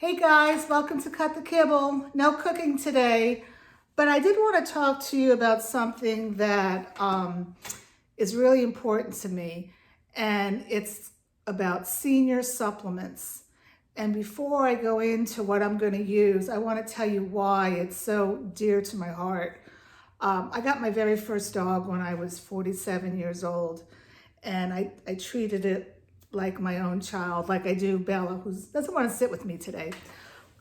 Hey guys, welcome to Cut the Kibble. No cooking today, but I did want to talk to you about something that is really important to me, and it's about senior supplements. And before I go into what I'm going to use, I want to tell you why it's so dear to my heart. I got my very first dog when I was 47 years old, and I treated it like my own child, like I do Bella, who doesn't want to sit with me today.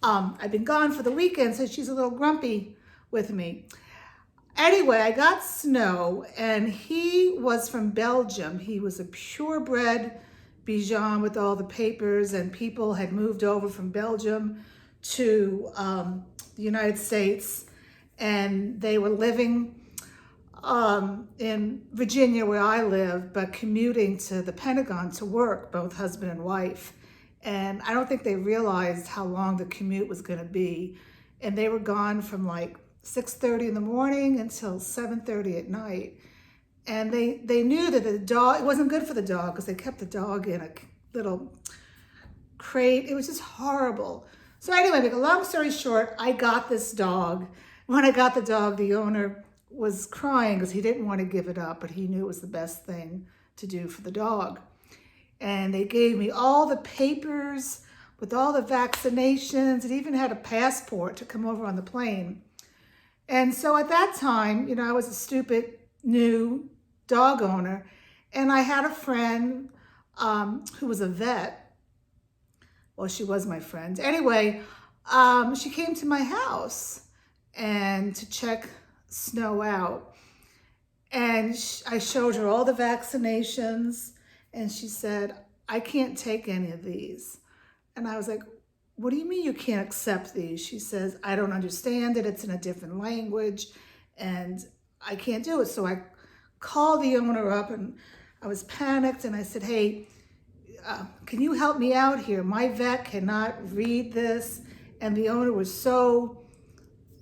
I've been gone for the weekend, so she's a little grumpy with me. Anyway, I got Snow, and he was from Belgium. He was a purebred Bichon with all the papers, and people had moved over from Belgium to the United States, and they were living in Virginia where I live, but commuting to the Pentagon to work, both husband and wife. And I don't think they realized how long the commute was going to be. And they were gone from like 6:30 in the morning until 7:30 at night. And they knew that the dog, it wasn't good for the dog because they kept the dog in a little crate. It was just horrible. So anyway, make a long story short, I got this dog. When I got the dog, the owner was crying because he didn't want to give it up, but he knew it was the best thing to do for the dog. And they gave me all the papers with all the vaccinations. It even had a passport to come over on the plane. And so at that time, I was a stupid new dog owner, and I had a friend who was a vet. Well, she was my friend. Anyway, she came to my house and to check Snow out. And I showed her all the vaccinations, and she said, "I can't take any of these." And I was like, "What do you mean you can't accept these?" She says, "I don't understand it. It's in a different language, and I can't do it." So I called the owner up, and I was panicked, and I said, "Hey, can you help me out here? My vet cannot read this." And the owner was so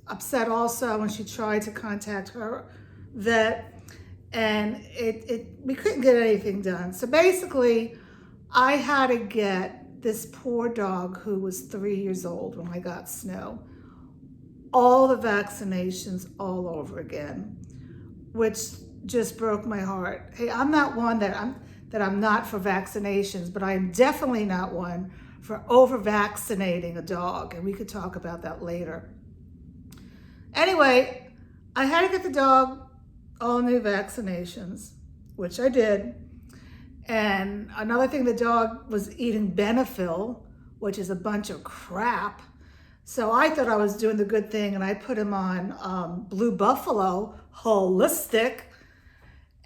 upset also when she tried to contact her vet, and we couldn't get anything done. So basically, I had to get this poor dog who was 3 years old when I got Snow all the vaccinations all over again, which just broke my heart. Hey, I'm not one that I'm not for vaccinations, but I am definitely not one for over vaccinating a dog, and we could talk about that later. Anyway, I had to get the dog all new vaccinations, which I did. And another thing, the dog was eating Benefil, which is a bunch of crap. So I thought I was doing the good thing, and I put him on Blue Buffalo Holistic.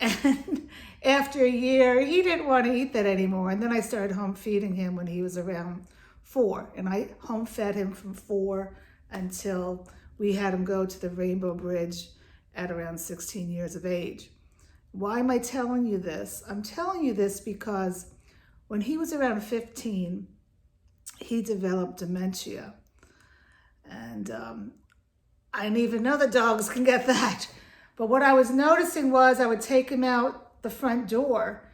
And after a year, he didn't want to eat that anymore. And then I started home feeding him when he was around 4. And I home fed him from 4 until we had him go to the Rainbow Bridge at around 16 years of age. Why am I telling you this? I'm telling you this because when he was around 15, he developed dementia. And I didn't even know that dogs can get that. But what I was noticing was I would take him out the front door,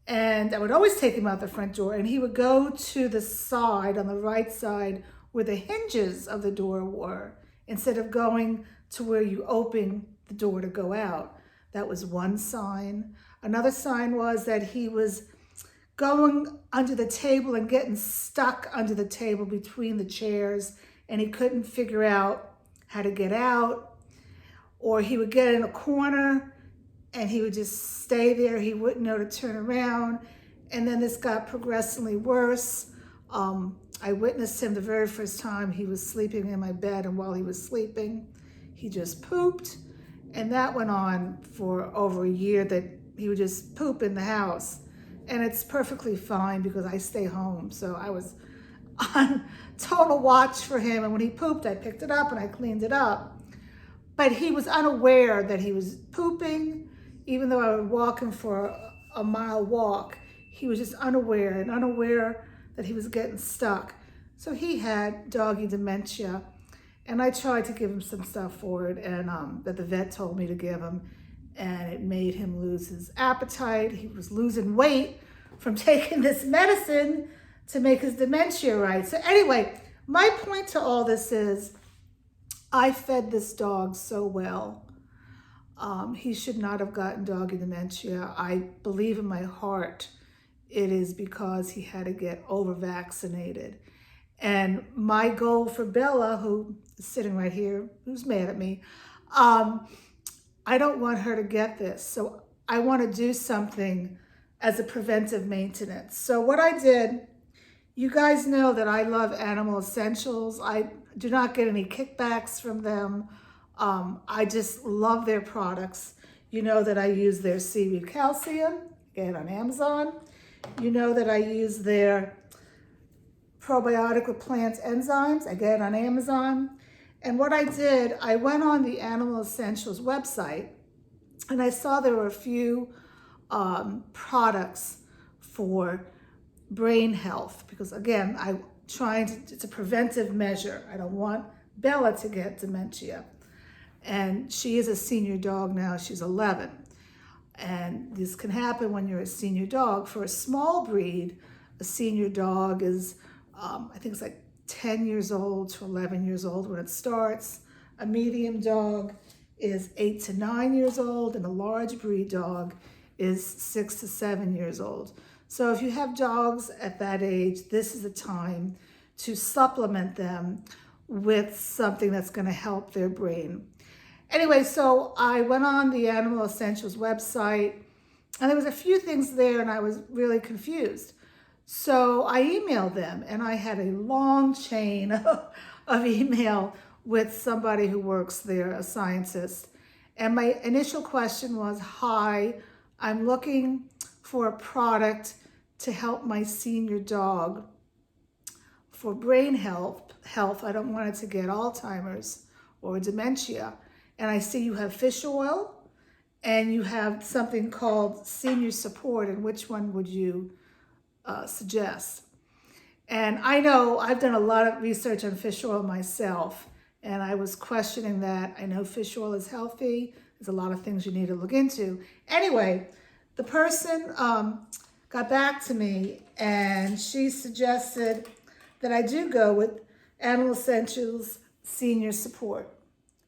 and I would always take him out the front door, and he would go to the side, on the right side, where the hinges of the door were, instead of going to where you open the door to go out. That was one sign. Another sign was that he was going under the table and getting stuck under the table between the chairs, and he couldn't figure out how to get out. Or he would get in a corner and he would just stay there. He wouldn't know to turn around. And then this got progressively worse. I witnessed him the very first time. He was sleeping in my bed, and while he was sleeping, he just pooped. And that went on for over a year, that he would just poop in the house. And it's perfectly fine because I stay home. So I was on total watch for him. And when he pooped, I picked it up and I cleaned it up. But he was unaware that he was pooping. Even though I would walk him for a mile walk, he was just unaware that he was getting stuck. So he had doggy dementia. And I tried to give him some stuff for it, and that the vet told me to give him, and it made him lose his appetite. He was losing weight from taking this medicine to make his dementia right. So anyway, my point to all this is I fed this dog so well. He should not have gotten doggy dementia. I believe in my heart it is because he had to get over vaccinated. And my goal for Bella, who is sitting right here, who's mad at me, I don't want her to get this. So I want to do something as a preventive maintenance. So what I did, you guys know that I love Animal Essentials. I do not get any kickbacks from them. I just love their products. You know that I use their seaweed calcium, get it on Amazon. You know that I use their probiotic with plant enzymes, I get it on Amazon. And what I did, I went on the Animal Essentials website and I saw there were a few products for brain health, because again, it's a preventive measure. I don't want Bella to get dementia. And she is a senior dog now, she's 11. And this can happen when you're a senior dog. For a small breed, a senior dog is, I think it's like 10 years old to 11 years old when it starts. A medium dog is 8 to 9 years old, and a large breed dog is 6 to 7 years old. So if you have dogs at that age, this is a time to supplement them with something that's going to help their brain. Anyway, so I went on the Animal Essentials website, and there was a few things there, and I was really confused. So I emailed them, and I had a long chain of email with somebody who works there, a scientist. And my initial question was, hi, I'm looking for a product to help my senior dog for brain health. I don't want it to get Alzheimer's or dementia. And I see you have fish oil and you have something called senior support, and which one would you suggest? And I know I've done a lot of research on fish oil myself, and I was questioning that. I know fish oil is healthy. There's a lot of things you need to look into. Anyway, the person got back to me, and she suggested that I do go with Animal Essentials Senior Support.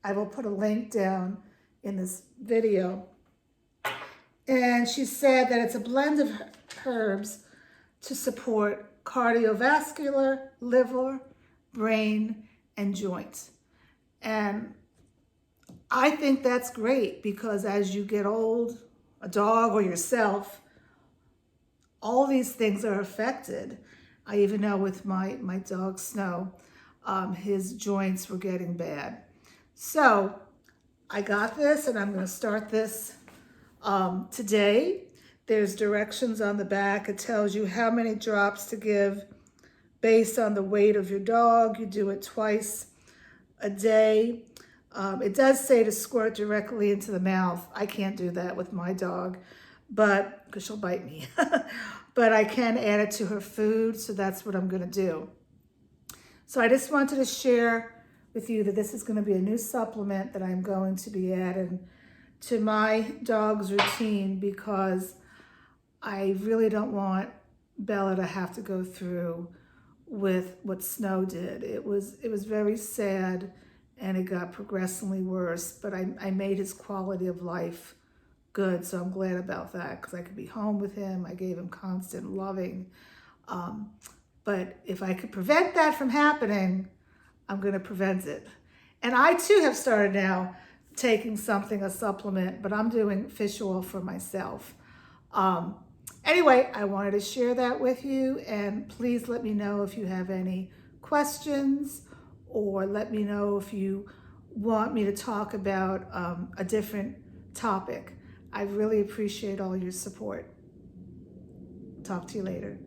I will put a link down in this video. And she said that it's a blend of herbs to support cardiovascular, liver, brain, and joints. And I think that's great, because as you get old, a dog or yourself, all these things are affected. I even know with my dog Snow, his joints were getting bad. So I got this, and I'm going to start this today. There's directions on the back. It tells you how many drops to give based on the weight of your dog. You do it twice a day. It does say to squirt directly into the mouth. I can't do that with my dog, but because she'll bite me. But I can add it to her food, so that's what I'm going to do. So I just wanted to share with you that this is going to be a new supplement that I'm going to be adding to my dog's routine, because I really don't want Bella to have to go through with what Snow did. It was very sad, and it got progressively worse, but I made his quality of life good, so I'm glad about that, because I could be home with him. I gave him constant loving. But if I could prevent that from happening, I'm going to prevent it. And I too have started now taking a supplement, but I'm doing fish oil for myself. Anyway, I wanted to share that with you, and please let me know if you have any questions, or let me know if you want me to talk about a different topic. I really appreciate all your support. Talk to you later.